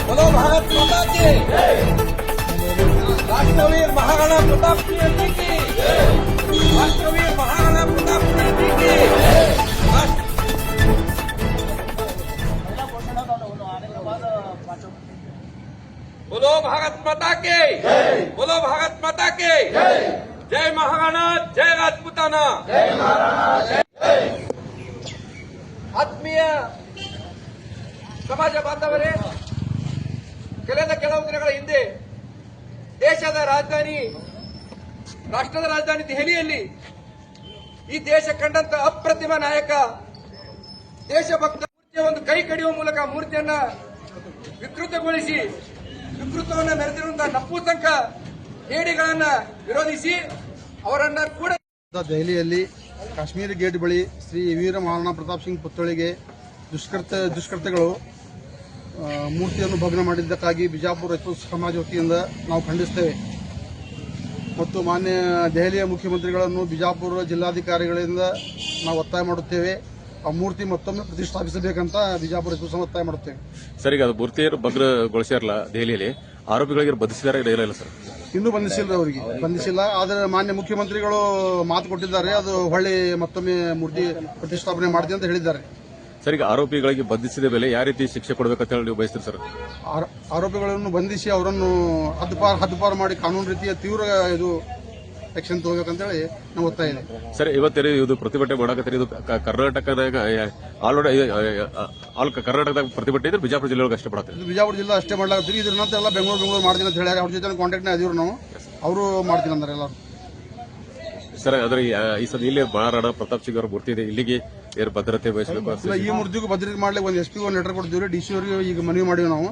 बोलो भारत माता की, राष्ट्रवीर महाराणा प्रताप सिंह जी की, राष्ट्रवीर महाराणा प्रताप सिंह जी की। बोलो भारत माता के, बोलो भारत माता के, जय महाराणा, जय राजपूताना, जय महाराणा। ಆತ್ಮೀಯ ಸಮಾಜ ಬಾಂಧವರೇ, ಕಳೆದ ಕೆಲವು ದಿನಗಳ ಹಿಂದೆ ದೇಶದ ರಾಜಧಾನಿ, ರಾಷ್ಟ್ರದ ರಾಜಧಾನಿ ದೆಹಲಿಯಲ್ಲಿ ಈ ದೇಶ ಕಂಡಂತ ಅಪ್ರತಿಮ ನಾಯಕ, ದೇಶಭಕ್ತ ಮೂರ್ತಿಯ ಒಂದು ಕೈ ಕಡಿಯುವ ಮೂಲಕ ಮೂರ್ತಿಯನ್ನ ವಿಕೃತಗೊಳಿಸಿ ವಿಕೃತವನ್ನು ಮೆರೆದಿರುವಂತಹ ನಪುಂಸಕ ಹೇಡಿಗಳನ್ನ ವಿರೋಧಿಸಿ ಅವರನ್ನ ಕೂಡ ದೆಹಲಿಯಲ್ಲಿ ಕಾಶ್ಮೀರಿ ಗೇಟ್ ಬಳಿ ಶ್ರೀ ವೀರ ಮಹಾರಾಣಾ ಪ್ರತಾಪ್ ಸಿಂಗ್ ಪುತ್ಥಳಿಗೆ ದುಷ್ಕೃತ್ಯಗಳು ಮೂರ್ತಿಯನ್ನು ಭಗ್ನ ಮಾಡಿದ್ದಕ್ಕಾಗಿ ಬಿಜಾಪುರ ರೈತ ಸಮಾಜ ವತಿಯಿಂದ ನಾವು ಖಂಡಿಸುತ್ತೇವೆ ಮತ್ತು ಮಾನ್ಯ ದೆಹಲಿಯ ಮುಖ್ಯಮಂತ್ರಿಗಳನ್ನು ಬಿಜಾಪುರ ಜಿಲ್ಲಾಧಿಕಾರಿಗಳಿಂದ ನಾವು ಒತ್ತಾಯ ಮಾಡುತ್ತೇವೆ. ಆ ಮೂರ್ತಿ ಮತ್ತೊಮ್ಮೆ ಪ್ರತಿಷ್ಠಾಪಿಸಬೇಕಂತ ಬಿಜಾಪುರ ರೈತ ಸಮಾಜ ಒತ್ತಾಯ ಮಾಡುತ್ತೇವೆ. ಸರ್, ಈಗ ಅದು ಮೂರ್ತಿಯನ್ನು ಭಗ್ನಗೊಳಿಸಿರಲ್ಲ ದೆಹಲಿಯಲ್ಲಿ, ಆರೋಪಿಗಳಿಗೆ ಬಂಧಿಸಿದ್ದಾರೆ ಇಲ್ಲ ಸರ್? ಇನ್ನೂ ಬಂಧಿಸಿಲ್ಲ, ಅವರಿಗೆ ಬಂಧಿಸಿಲ್ಲ. ಆದರೆ ಮಾನ್ಯ ಮುಖ್ಯಮಂತ್ರಿಗಳು ಮಾತು ಕೊಟ್ಟಿದ್ದಾರೆ, ಅದು ಹೊಳ್ಳಿ ಮತ್ತೊಮ್ಮೆ ಮೂರ್ತಿ ಪ್ರತಿಷ್ಠಾಪನೆ ಮಾಡ್ತೀವಿ ಅಂತ ಹೇಳಿದ್ದಾರೆ. ಸರ್, ಈಗ ಆರೋಪಿಗಳಿಗೆ ಬಂಧಿಸಿದ ಮೇಲೆ ಯಾವ ರೀತಿ ಶಿಕ್ಷೆ ಕೊಡಬೇಕಂತ ಹೇಳಿ ನೀವು ಬಯಸ್ತೀರಿ ಸರ್? ಆರೋಪಿಗಳನ್ನು ಬಂಧಿಸಿ ಅವರನ್ನು ಹದ್ದುಪಾರು ಮಾಡಿ ಕಾನೂನು ರೀತಿಯ ತೀವ್ರ ಆಕ್ಷನ್ ತಗೋಬೇಕಂತೇಳಿ ನಾವು ಒತ್ತಾಯ ಇದೆ. ಸರ್, ಇವತ್ತೇ ಇದು ಪ್ರತಿಭಟನೆ ಮಾಡಕತ್ತೀರಿ, ಇದು ಕರ್ನಾಟಕದಾಗ ಕರ್ನಾಟಕದಾಗ ಪ್ರತಿಭಟನೆ ಇದ್ರೆ ಬಿಜಾಪುರ ಜಿಲ್ಲೆಯೊಳಗೆ ಅಷ್ಟೇ ಮಾಡತ್ತೀರಿ? ಇದು ಬಿಜಾಪುರ ಜಿಲ್ಲೆ ಅಷ್ಟೇ ಮಾಡ್ಲಾಕತ್ತೀರಿ. ಇದ್ರ ನಂತರ ಎಲ್ಲ ಬೆಂಗಳೂರು ಮಾಡ್ತೀನಿ ಅಂತ ಹೇಳಿ ಅವ್ರ ಜೊತೆ ಕಾಂಟ್ಯಾಕ್ಟ್ ಅದೀವ್ರು ನಾವು, ಅವರು ಮಾಡ್ತೀನಿ ಅಂದ್ರೆ ಎಲ್ಲರೂ. ಸರ್, ಆದ್ರೆ ಈ ಸಲ ಇಲ್ಲಿ ಮಹಾರಾಣಾ ಪ್ರತಾಪ್ ಸಿಂಗ್ ಅವರ ಮೂರ್ತಿ ಇದೆ, ಇಲ್ಲಿಗೆ ಏನು ಭದ್ರತೆ ವಹಿಸಬೇಕು? ಈ ಮೂರ್ತಿಗೂ ಭದ್ರತೆ ಮಾಡ್ಲಿಕ್ಕೆ ಒಂದು SP ಒಂದು ಲೆಟರ್ ಕೊಡ್ತೀವಿ, DC ಅವರಿಗೆ ಈಗ ಮನವಿ ಮಾಡಿವಿ ನಾವು.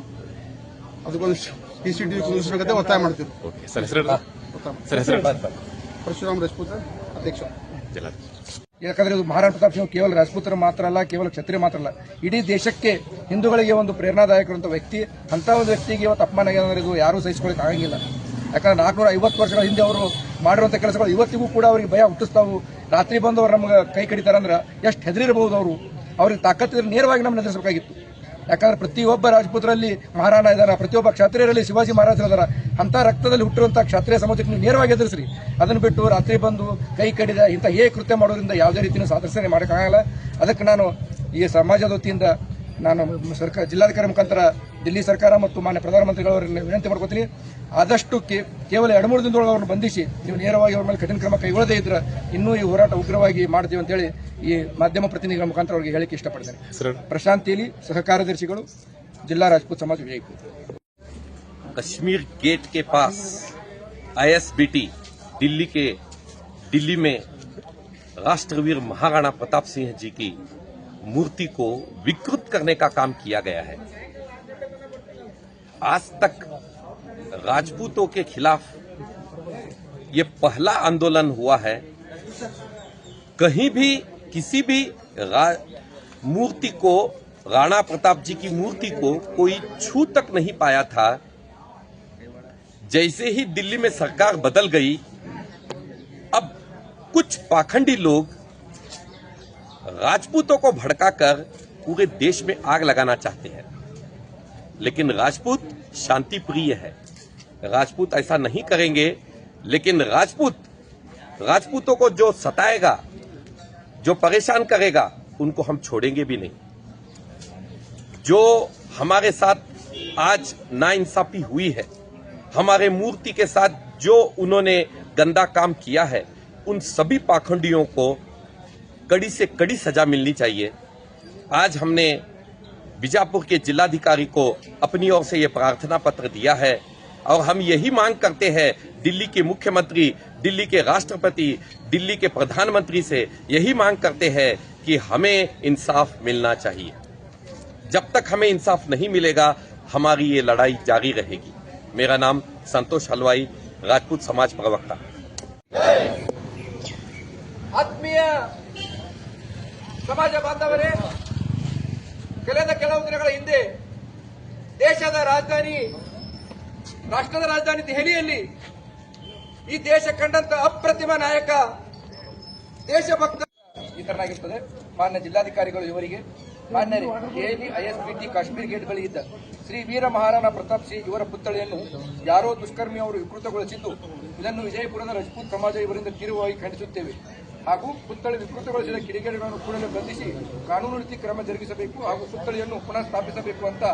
ಅದಕ್ಕೊಂದು CCTV ಕುದಿಸಬೇಕಂತ ಒತ್ತಾಯ ಮಾಡ್ತೀವಿ. ಸರ್, ಹೆಸರು ಪರಶುರಾಮ್ ರಾಜಪೂತ್, ಅಧ್ಯಕ್ಷ. ಯಾಕಂದ್ರೆ ಇದು ಮಹಾರಾಣಾ ಪ್ರತಾಪ್ ಸಿಂಗ್ ಕೇವಲ ರಾಜಪೂತರ ಮಾತ್ರ ಅಲ್ಲ, ಕೇವಲ ಕ್ಷತ್ರಿಯ ಮಾತ್ರ ಅಲ್ಲ, ಇಡೀ ದೇಶಕ್ಕೆ ಹಿಂದೂಗಳಿಗೆ ಒಂದು ಪ್ರೇರಣಾದಾಯಕರಂತ ವ್ಯಕ್ತಿ. ಅಂತ ಒಂದು ವ್ಯಕ್ತಿಗೆ ಇವತ್ತು ಅಪಮಾನ ಆಗಿದ್ರೆ ಇದು ಯಾರೂ ಸಹಿಸಿಕೊಳ್ಳಕ್ಕೆ ಆಗಂಗಿಲ್ಲ. ಯಾಕಂದ್ರೆ 450 ವರ್ಷಗಳ ಹಿಂದೆ ಅವರು ಮಾಡಿರುವಂತಹ ಕೆಲಸಗಳು ಇವತ್ತಿಗೂ ಕೂಡ ಅವರಿಗೆ ಭಯ ಹುಟ್ಟಿಸ್ತಾವು. ರಾತ್ರಿ ಬಂದು ಅವ್ರು ನಮ್ಗೆ ಕೈ ಕಡಿತಾರಂದ್ರೆ ಎಷ್ಟು ಹೆದರಿರಬಹುದು. ಅವ್ರಿಗೆ ತಾಕತ್ತಿದ್ರೆ ನೇರವಾಗಿ ನಮ್ಮನ್ನ ಎದುರಿಸಬೇಕಾಗಿತ್ತು. ಯಾಕಂದ್ರೆ ಪ್ರತಿಯೊಬ್ಬ ರಾಜಪೂತರಲ್ಲಿ ಮಹಾರಾಣಾ ಇದಾರ, ಪ್ರತಿಯೊಬ್ಬ ಕ್ಷತ್ರಿಯರಲ್ಲಿ ಶಿವಾಜಿ ಮಹಾರಾಜರು ಇದಾರ. ಅಂತ ರಕ್ತದಲ್ಲಿ ಹುಟ್ಟಿರುವಂತಹ ಕ್ಷತ್ರಿಯ ಸಮಾಜಕ್ಕೆ ನೀವು ನೇರವಾಗಿ ಎದುರಿಸ್ರಿ. ಅದನ್ನು ಬಿಟ್ಟು ರಾತ್ರಿ ಬಂದು ಕೈ ಕಡಿದ ಇಂಥ ಕೃತ್ಯ ಮಾಡೋದ್ರಿಂದ ಯಾವುದೇ ರೀತಿಯ ಸಾಧನೆ ಮಾಡೋಕ್ಕಾಗಲ್ಲ. ಅದಕ್ಕೆ ನಾನು ಈ ಸಮಾಜದ ವತಿಯಿಂದ ನಾನು ಸರ್ಕಾರ ಜಿಲ್ಲಾಧಿಕಾರಿ ಮುಖಾಂತರ ದಿಲ್ಲಿ ಸರ್ಕಾರ ಮತ್ತು ಮಾನ್ಯ ಪ್ರಧಾನಮಂತ್ರಿಗಳವರನ್ನ ವಿನಂತಿ ಮಾಡ್ಕೋತೀನಿ. ಆದಷ್ಟು ಕೇವಲ 2-3 ದಿನದೊಳಗೆ ಅವ್ರನ್ನ ಬಂಧಿಸಿ ನೀವು ನೇರವಾಗಿ ಅವ್ರ ಮೇಲೆ ಕಠಿಣ ಕ್ರಮ ಕೈಗೊಳ್ಳದೇ ಇದ್ರೆ ಇನ್ನೂ ಈ ಹೋರಾಟ ಉಗ್ರವಾಗಿ ಮಾಡ್ತೀವಿ ಅಂತೇಳಿ ಈ ಮಾಧ್ಯಮ ಪ್ರತಿನಿಧಿಗಳ ಮುಖಾಂತರ ಅವರಿಗೆ ಹೇಳಿಕೆ ಇಷ್ಟಪಡ್ತೇನೆ. ಪ್ರಶಾಂತ್ ತೇಲಿ, ಸಹ ಕಾರ್ಯದರ್ಶಿಗಳು, जिला राजपूत समाज विजयपुर। कश्मीर गेट के पास ISBT दिल्ली में राष्ट्रवीर महाराणा प्रताप सिंह जी की मूर्ति को विकृत करने का काम किया गया है। आज तक राजपूतों के खिलाफ ये पहला आंदोलन हुआ है। कहीं भी किसी भी मूर्ति को, राणा प्रताप जी की मूर्ति को कोई छू तक नहीं पाया था। जैसे ही दिल्ली में सरकार बदल गई, अब कुछ पाखंडी लोग राजपूतों को भड़काकर पूरे देश में आग लगाना चाहते हैं। लेकिन राजपूत शांति प्रिय है, राजपूत ऐसा नहीं करेंगे। लेकिन राजपूतों को जो सताएगा, जो परेशान करेगा, उनको हम छोड़ेंगे भी नहीं। जो हमारे साथ आज नाइंसाफी हुई है, हमारे मूर्ति के साथ जो उन्होंने गंदा काम किया है, उन सभी पाखंडियों को कड़ी से कड़ी सजा मिलनी चाहिए। आज हमने बीजापुर के जिलाधिकारी को अपनी ओर से ये प्रार्थना पत्र दिया है और हम यही मांग करते हैं दिल्ली के मुख्यमंत्री, दिल्ली के राष्ट्रपति, दिल्ली के प्रधानमंत्री से यही मांग करते हैं कि हमें इंसाफ मिलना चाहिए। जब तक हमें इंसाफ नहीं मिलेगा हमारी ये लड़ाई जारी रहेगी। मेरा नाम संतोष हलवाई, राजपूत समाज प्रवक्ता। ಆತ್ಮೀಯ ಸಮಾಜ ಬಾಂಧವರೇ, ಕಳೆದ ಕೆಲವು ದಿನಗಳ ಹಿಂದೆ ರಾಷ್ಟ್ರದ ರಾಜಧಾನಿ ದೆಹಲಿಯಲ್ಲಿ ಈ ದೇಶ ಕಂಡಂತ ಅಪ್ರತಿಮ ನಾಯಕ, ದೇಶಭಕ್ತ ಈ ತರನಾಗಿರ್ತದೆ. ಮಾನ್ಯ ಜಿಲ್ಲಾಧಿಕಾರಿಗಳು ಇವರಿಗೆ, ಮಾನ್ಯ ದೆಹಲಿ ISBT ಕಾಶ್ಮೀರ್ ಗೇಟ್ ಬಳಿ ಇದ್ದ ಶ್ರೀ ವೀರ ಮಹಾರಾಣಾ ಪ್ರತಾಪ್ ಸಿಂಗ್ ಇವರ ಪುತ್ಥಳಿಯನ್ನು ಯಾರೋ ದುಷ್ಕರ್ಮಿ ಅವರು ವಿಕೃತಗೊಳಿಸಿದ್ದು, ಇದನ್ನು ವಿಜಯಪುರದ ರಜಪೂತ್ ಸಮಾಜ ಇವರಿಂದ ತೀವ್ರವಾಗಿ ಖಂಡಿಸುತ್ತೇವೆ. ಹಾಗೂ ಪುತ್ಥಳಿ ವಿಕೃತಗೊಳಿಸಿದ ಕಿಡಿಗೇಡಿಗಳನ್ನು ಕೂಡಲೇ ಬಂಧಿಸಿ ಕಾನೂನು ರೀತಿ ಕ್ರಮ ಜರುಗಿಸಬೇಕು ಹಾಗೂ ಪುತ್ಥಳಿಯನ್ನು ಪುನಃ ಸ್ಥಾಪಿಸಬೇಕು ಅಂತ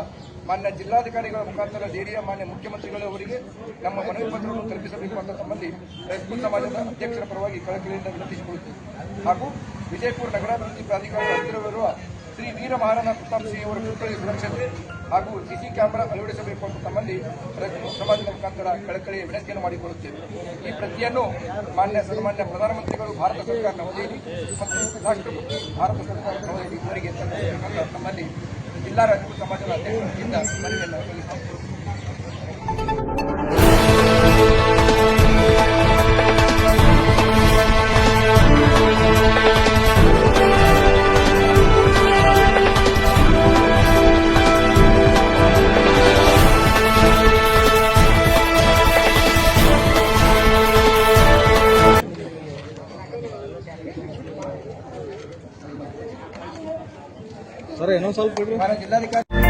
ಮಾನ್ಯ ಜಿಲ್ಲಾಧಿಕಾರಿಗಳ ಮುಖಾಂತರ ಜೆಡಿಯ ಮಾನ್ಯ ಮುಖ್ಯಮಂತ್ರಿಗಳವರಿಗೆ ನಮ್ಮ ಮನವಿ ಪತ್ರವನ್ನು ತಲುಪಿಸಬೇಕು ಅಂತ ಸಂಬಂಧಿ ರಜಪೂತ್ ಸಮಾಜದ ಅಧ್ಯಕ್ಷರ ಪರವಾಗಿ ಕಳಕಳಿಯಿಂದ ವಿನಂತಿಸಿಕೊಳ್ಳುತ್ತೇವೆ. ಹಾಗೂ ವಿಜಯಪುರ ನಗರಾಭಿವೃದ್ಧಿ ಪ್ರಾಧಿಕಾರದ ಹತ್ತಿರವಿರುವ ಶ್ರೀ ವೀರ ಮಹಾರಾಣಾ ಪ್ರತಾಪ್ ಸಿಂಗ್ ಅವರ ಪುತ್ಥಳಿ ಸುರಕ್ಷತೆ ಹಾಗೂ ಸಿಸಿ ಕ್ಯಾಮೆರಾ ಅಳವಡಿಸಬೇಕು ಅಂತ ಸಂಬಂಧಿ ರಜಪೂತ್ ಸಮಾಜದ ಮುಖಾಂತರ ಕಳಕಳಿಯ ವಿನಂತಿಯನ್ನು ಮಾಡಿಕೊಳ್ಳುತ್ತೇವೆ. ಈ ಪ್ರತಿಯನ್ನು ಸನ್ಮಾನ್ಯ ಪ್ರಧಾನಮಂತ್ರಿಗಳು ಭಾರತ ಸರ್ಕಾರ ನವದೆಹಲಿ ಮತ್ತು ರಾಷ್ಟ್ರಪತಿ ಭಾರತ ಸರ್ಕಾರ ನವದೆಹಲಿ ಇವರಿಗೆ ತಲುಪಿಸಬೇಕಂತ ನಮ್ಮಲ್ಲಿ ಜಿಲ್ಲಾ ರಜಪೂತ್ ಸಮಾಜದ ಅಧ್ಯಕ್ಷರಿಂದ ಮನವಿಯನ್ನು ಸಲ್ಲಿಸುತ್ತೇವೆ. ಸರ್ ಏನೋ ಸ್ವಲ್ಪ ಮಾನ್ಯ ಜಿಲ್ಲಾಧಿಕಾರಿ